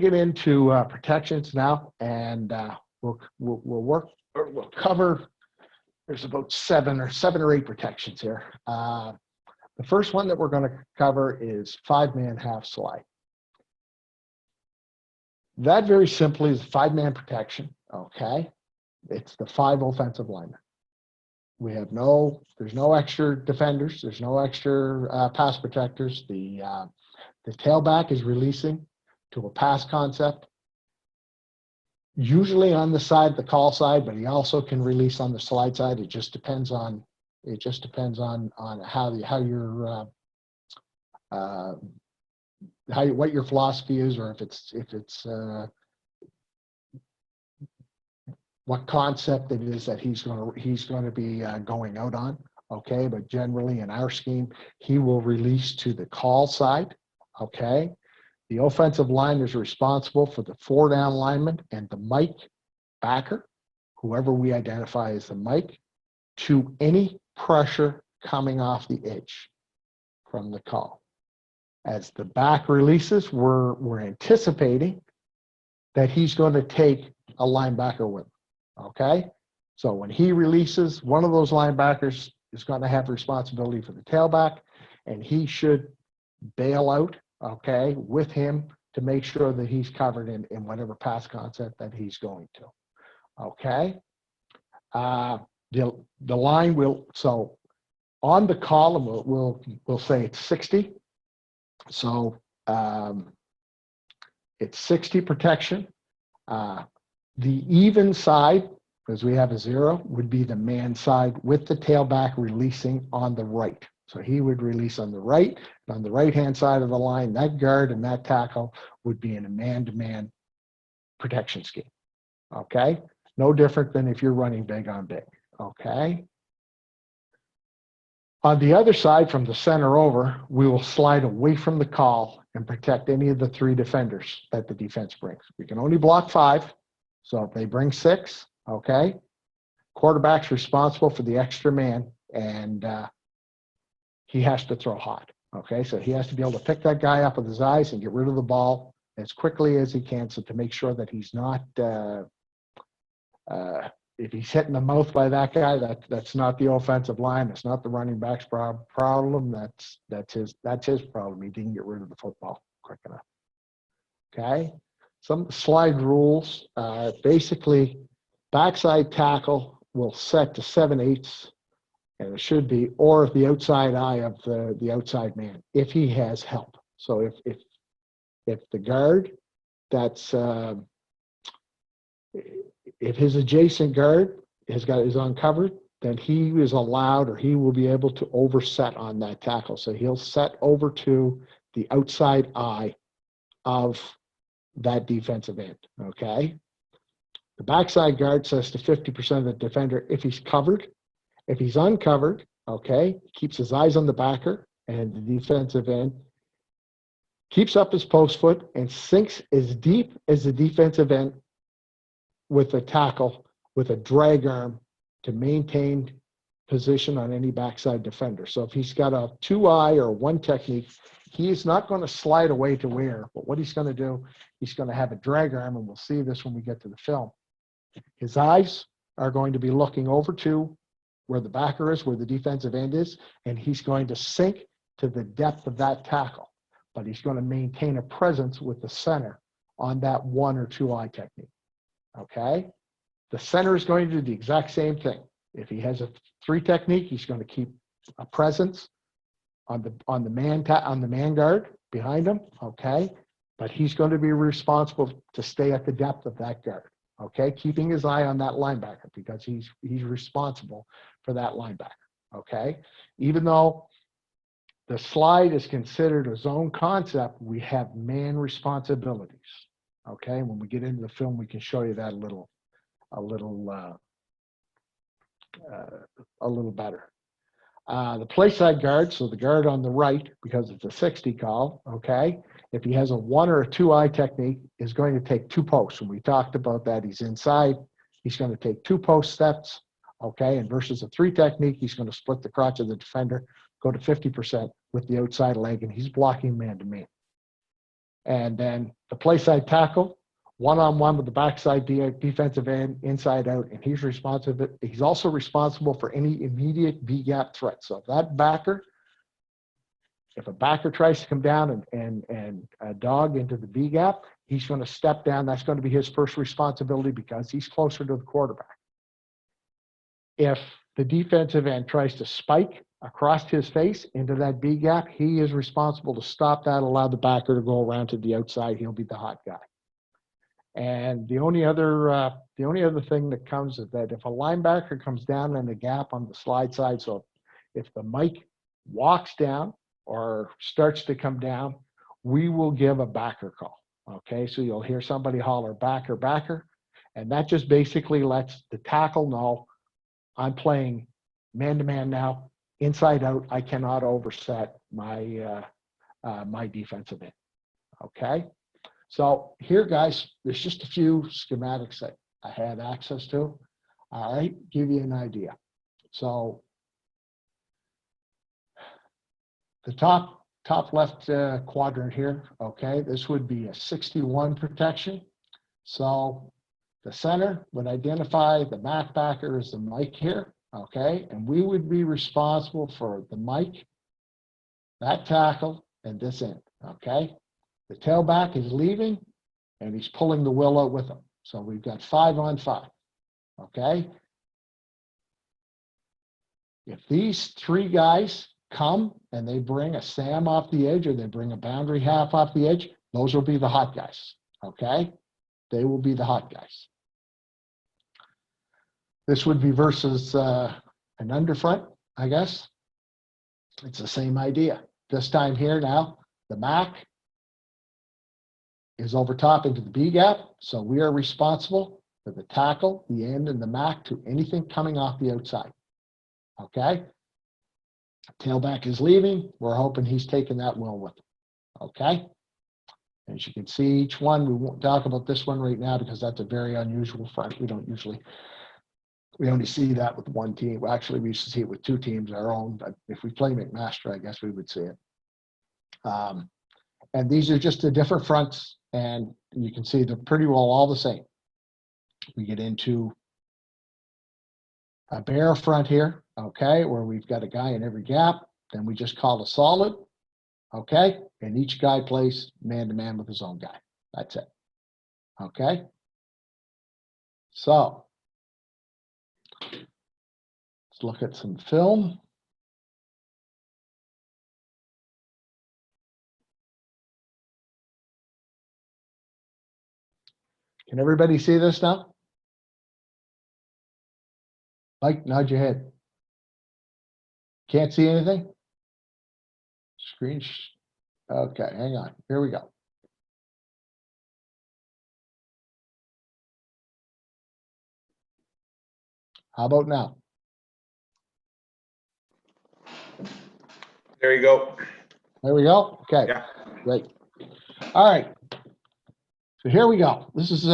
get into protections now, and we'll cover. There's about seven or eight protections here. The first one that we're going to cover is 5-man half slide. That very simply is 5-man protection. Okay, it's the 5 offensive linemen. There's no extra defenders. There's no extra pass protectors. The tailback is releasing to a pass concept, usually on the side, the call side, but he also can release on the slide side. It just depends on what your philosophy is, or if it's what concept it is that he's going to be going out on. Okay, but generally in our scheme, he will release to the call side. Okay, the offensive line is responsible for the 4-down lineman and the Mike backer, whoever we identify as the Mike, to any pressure coming off the edge from the call. As the back releases, we're anticipating that he's going to take a linebacker with him. Okay, so when he releases, one of those linebackers is going to have responsibility for the tailback, and he should bail out, okay, with him to make sure that he's covered in whatever pass concept that he's going to. Okay, the line will, so on the column we'll say it's 60. So it's 60 protection. The even side, because we have a 0, would be the man side with the tailback releasing on the right. So he would release on the right, and on the right-hand side of the line, that guard and that tackle would be in a man-to-man protection scheme. Okay? No different than if you're running big on big. Okay? On the other side, from the center over, we will slide away from the call and protect any of the 3 defenders that the defense brings. We can only block 5. So if they bring 6, okay, quarterback's responsible for the extra man, and he has to throw hot. Okay, so he has to be able to pick that guy up with his eyes and get rid of the ball as quickly as he can, so to make sure that he's not, if he's hit in the mouth by that guy, that's not the offensive line, that's not the running back's problem, that's his problem. He didn't get rid of the football quick enough. Okay. Some slide rules, basically backside tackle will set to 7/8, and it should be, or the outside eye of the outside man, if he has help. So if the guard that's, if his adjacent guard is uncovered, then he is allowed, or he will be able to overset on that tackle. So he'll set over to the outside eye of that defensive end. Okay, the backside guard says to 50% of the defender if he's covered. If he's uncovered, okay, keeps his eyes on the backer, and the defensive end keeps up his post foot and sinks as deep as the defensive end with the tackle with a drag arm to maintain position on any backside defender. So if he's got a 2-eye or 1 technique, he is not going to slide away to where, but what he's going to do, he's going to have a drag arm, and we'll see this when we get to the film. His eyes are going to be looking over to where the backer is, where the defensive end is, and he's going to sink to the depth of that tackle, but he's going to maintain a presence with the center on that 1 or 2-eye technique. Okay? The center is going to do the exact same thing. If he has a 3 technique, he's going to keep a presence on the man guard behind him, okay? But he's going to be responsible to stay at the depth of that guard, okay? Keeping his eye on that linebacker, because he's responsible for that linebacker, okay? Even though the slide is considered a zone concept, we have man responsibilities, okay? When we get into the film, we can show you that a little better. The play side guard, so the guard on the right, because it's a 60 call, okay, if he has a 1 or a 2-eye technique, is going to take 2 posts. When we talked about that, he's inside, he's going to take 2 post steps, okay, and versus a 3 technique, he's going to split the crotch of the defender, go to 50% with the outside leg, and he's blocking man to man. And then the play side tackle, one-on-one with the backside defensive end, inside out, and he's also responsible for any immediate B-gap threat. So if a backer tries to come down and dog into the B-gap, he's going to step down. That's going to be his first responsibility because he's closer to the quarterback. If the defensive end tries to spike across his face into that B gap, he is responsible to stop that, allow the backer to go around to the outside. He'll be the hot guy. And the only other thing that comes is that if a linebacker comes down in the gap on the slide side, so if the Mike walks down or starts to come down, we will give a backer call. Okay, so you'll hear somebody holler backer, backer, and that just basically lets the tackle know I'm playing man-to-man now, inside out. I cannot overset my my defensive end. Okay, so here, guys, there's just a few schematics that I had access to. All right, give you an idea. So the top left quadrant here. Okay, this would be a 61 protection. So the center would identify the Mac backer as the Mike here, okay? And we would be responsible for the Mike, that tackle, and this end, okay? The tailback is leaving, and he's pulling the willow with him. So we've got 5-on-5, okay? If these three guys come and they bring a Sam off the edge or they bring a boundary half off the edge, those will be the hot guys, okay? They will be the hot guys. This would be versus an underfront, I guess. It's the same idea. This time here now, the Mac is over top into the B gap, so we are responsible for the tackle, the end, and the Mac to anything coming off the outside. Okay? Tailback is leaving. We're hoping he's taking that will with him. Okay? As you can see, each one, we won't talk about this one right now because that's a very unusual front. We only see that with one team. Well, actually, we used to see it with two teams, our own. But if we play McMaster, I guess we would see it. And these are just the different fronts, and you can see they're pretty well all the same. We get into a bare front here, okay, where we've got a guy in every gap. Then we just call a solid, okay, and each guy plays man-to-man with his own guy. That's it, okay? So let's look at some film. Can everybody see this now? Mike, nod your head. Can't see anything? Screen. Okay, hang on. Here we go. How about now? There you go. There we go. Okay, Yeah. great. All right. So here we go. This is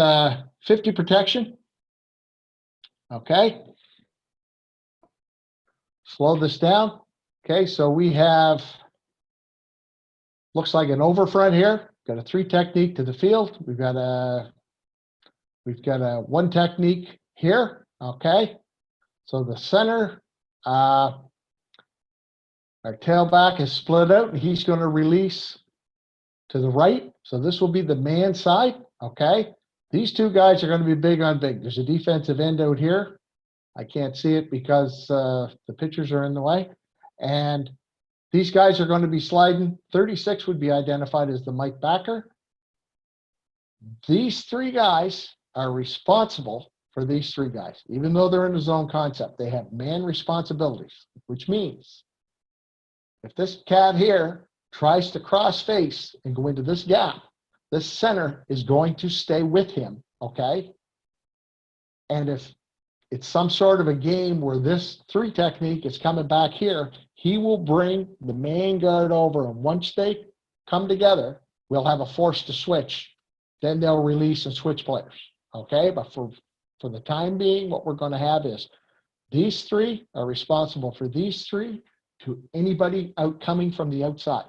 50 protection. Okay. Slow this down. Okay, so we have, looks like an over front here. Got a 3 technique to the field. We've got a 1 technique here. Okay. So the center, our tailback is split out and he's going to release to the right. So this will be the man side. Okay. These two guys are going to be big on big. There's a defensive end out here. I can't see it because the pictures are in the way. And these guys are going to be sliding. 36 would be identified as the Mike backer. These 3 guys are responsible for these 3 guys. Even though they're in the zone concept, they have man responsibilities, which means if this cat here tries to cross face and go into this gap, this center is going to stay with him, okay? And if it's some sort of a game where this 3 technique is coming back here, he will bring the main guard over, and once they come together, we'll have a force to switch. Then they'll release and switch players, okay? But for the time being, what we're going to have is these 3 are responsible for these 3 to anybody coming from the outside.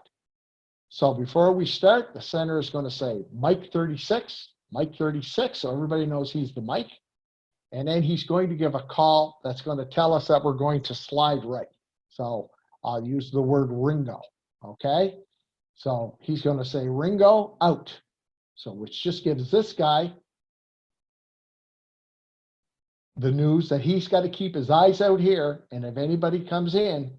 So before we start, the center is going to say Mike 36, Mike 36, so everybody knows he's the Mike. And then he's going to give a call that's going to tell us that we're going to slide right. So I'll use the word Ringo, okay? So he's going to say Ringo out. So which just gives this guy the news that he's got to keep his eyes out here. And if anybody comes in,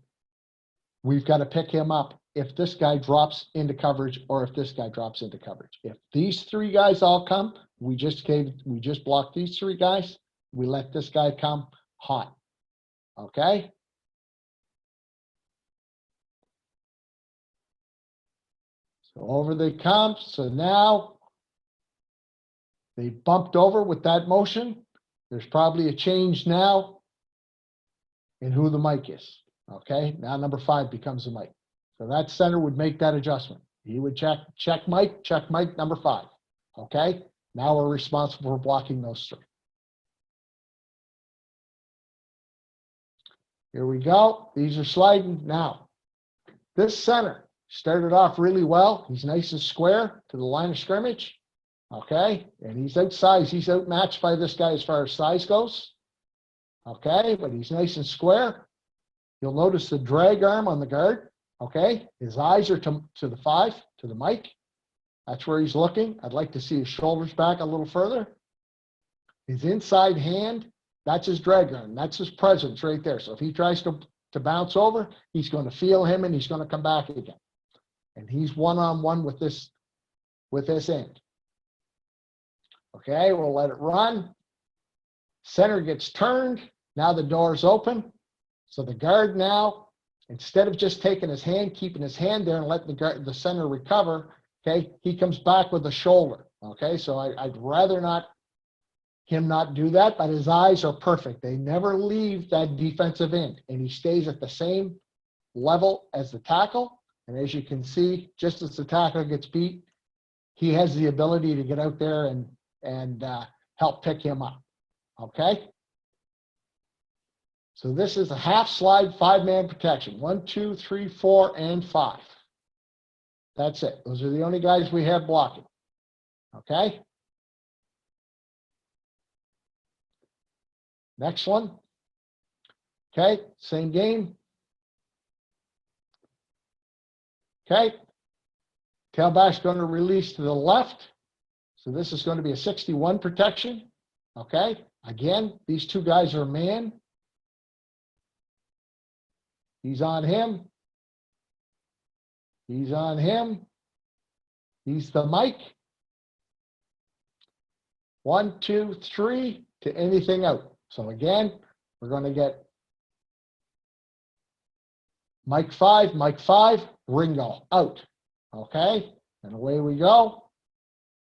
we've got to pick him up if this guy drops into coverage or if this guy drops into coverage. If these three guys all come, we just blocked these three guys. We let this guy come hot, okay? So over they come. So now they bumped over with that motion. There's probably a change now in who the Mike is, okay? Now number 5 becomes the Mike. So that center would make that adjustment. He would check Mike, number 5, okay? Now we're responsible for blocking those three. Here we go. These are sliding. Now, this center started off really well. He's nice and square to the line of scrimmage. Okay. And he's outsized. He's outmatched by this guy as far as size goes. Okay. But he's nice and square. You'll notice the drag arm on the guard. Okay. His eyes are to the 5, to the Mike. That's where he's looking. I'd like to see his shoulders back a little further. His inside hand. That's his drag arm. That's his presence right there. So if he tries to bounce over, he's going to feel him and he's going to come back again. And he's one-on-one with this end. Okay, we'll let it run. Center gets turned. Now the door's open. So the guard now, instead of just taking his hand, keeping his hand there and letting the center recover, okay, he comes back with the shoulder. Okay, so I'd rather him not do that, but his eyes are perfect. They never leave that defensive end, and he stays at the same level as the tackle. And as you can see, just as the tackle gets beat, he has the ability to get out there and help pick him up. Okay? So this is a half slide 5-man protection. 1, 2, 3, 4, and 5. That's it. Those are the only guys we have blocking. Okay? Next one. Okay, same game. Okay. Tailback's going to release to the left. So this is going to be a 61 protection. Okay. Again, these two guys are man. He's on him. He's on him. He's the Mike. 1, 2, 3 to anything out. So again, we're going to get Mike 5, Ringo out. Okay, and away we go.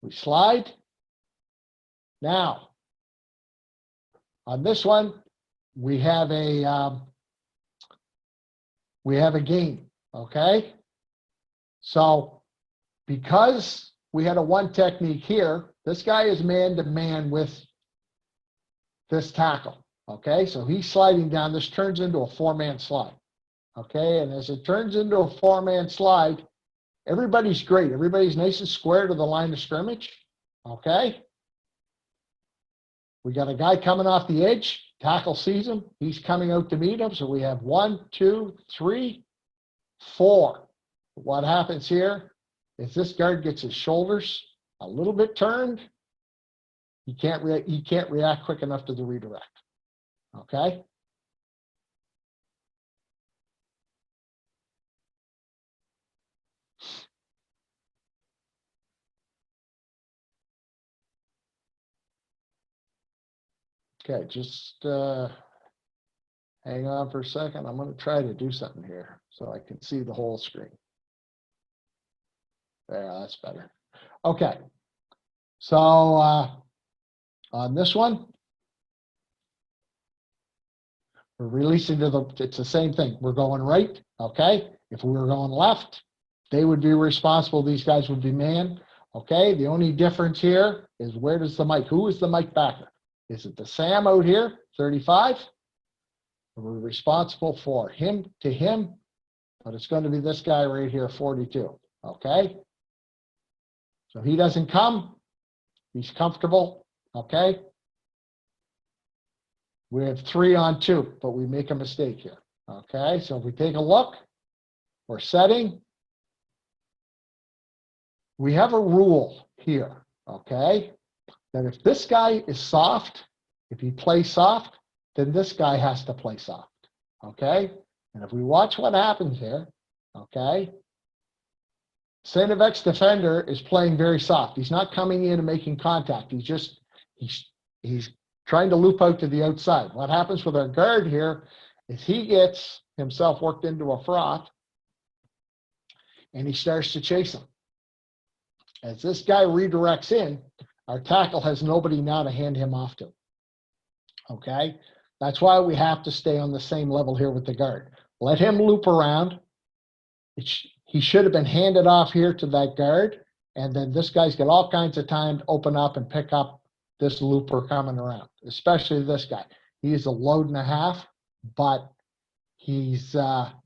We slide. Now, on this one, we have a game. Okay, so because we had a 1 technique here, this guy is man-to-man with this tackle. Okay, so he's sliding down. This turns into a 4-man slide. Okay, and as it turns into a 4-man slide, everybody's great. Everybody's nice and square to the line of scrimmage. Okay, we got a guy coming off the edge. Tackle sees him. He's coming out to meet him. So we have 1, 2, 3, 4. What happens here is this guard gets his shoulders a little bit turned. He can't react quick enough to the redirect. Okay. Okay, just hang on for a second. I'm going to try to do something here so I can see the whole screen. There, that's better. Okay, so on this one, we're releasing to it's the same thing. We're going right, okay? If we were going left, they would be responsible. These guys would be man, okay? The only difference here is where does the Mike, who is the Mike backer? Is it the Sam out here, 35? We're responsible for him to him, but it's going to be this guy right here, 42. okay? So he doesn't come, he's comfortable, okay? We have 3 on 2, but we make a mistake here, okay? So if we take a look, we're setting. We have a rule here, okay? That if this guy is soft, if he plays soft, then this guy has to play soft, okay? And if we watch what happens here, okay? Sinovet's defender is playing very soft. He's not coming in and making contact. He's trying to loop out to the outside. What happens with our guard here is he gets himself worked into a froth and he starts to chase him. As this guy redirects in, our tackle has nobody now to hand him off to. Okay? That's why we have to stay on the same level here with the guard. Let him loop around. He should have been handed off here to that guard, and then this guy's got all kinds of time to open up and pick up this looper coming around, especially this guy. He is a load and a half, but he's not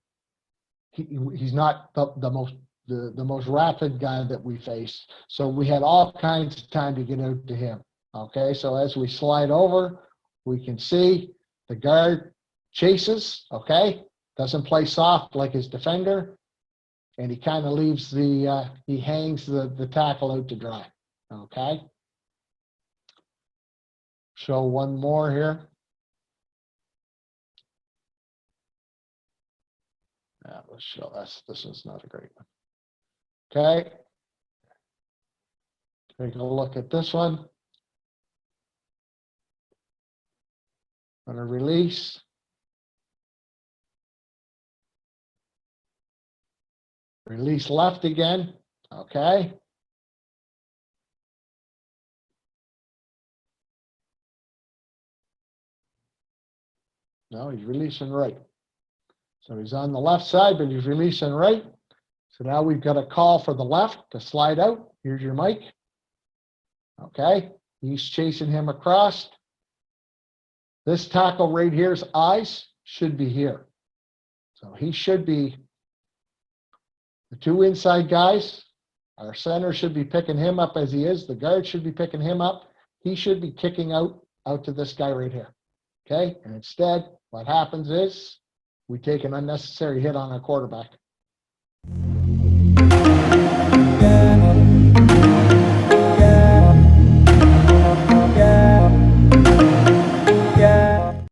the most rapid guy that we face. So we had all kinds of time to get out to him. Okay, so as we slide over, we can see the guard chases, okay, doesn't play soft like his defender, and he kind of leaves he hangs the tackle out to dry, okay? Show one more here. Yeah, let's show this is not a great one. Okay. Take a look at this one. I'm going to release. Release left again. Okay. No, he's releasing right. So he's on the left side, but he's releasing right. So now we've got a call for the left to slide out. Here's your mic. Okay. He's chasing him across. This tackle right here's eyes should be here. So he should be the 2 inside guys. Our center should be picking him up as he is. The guard should be picking him up. He should be kicking out to this guy right here. Okay. And instead, what happens is we take an unnecessary hit on our quarterback.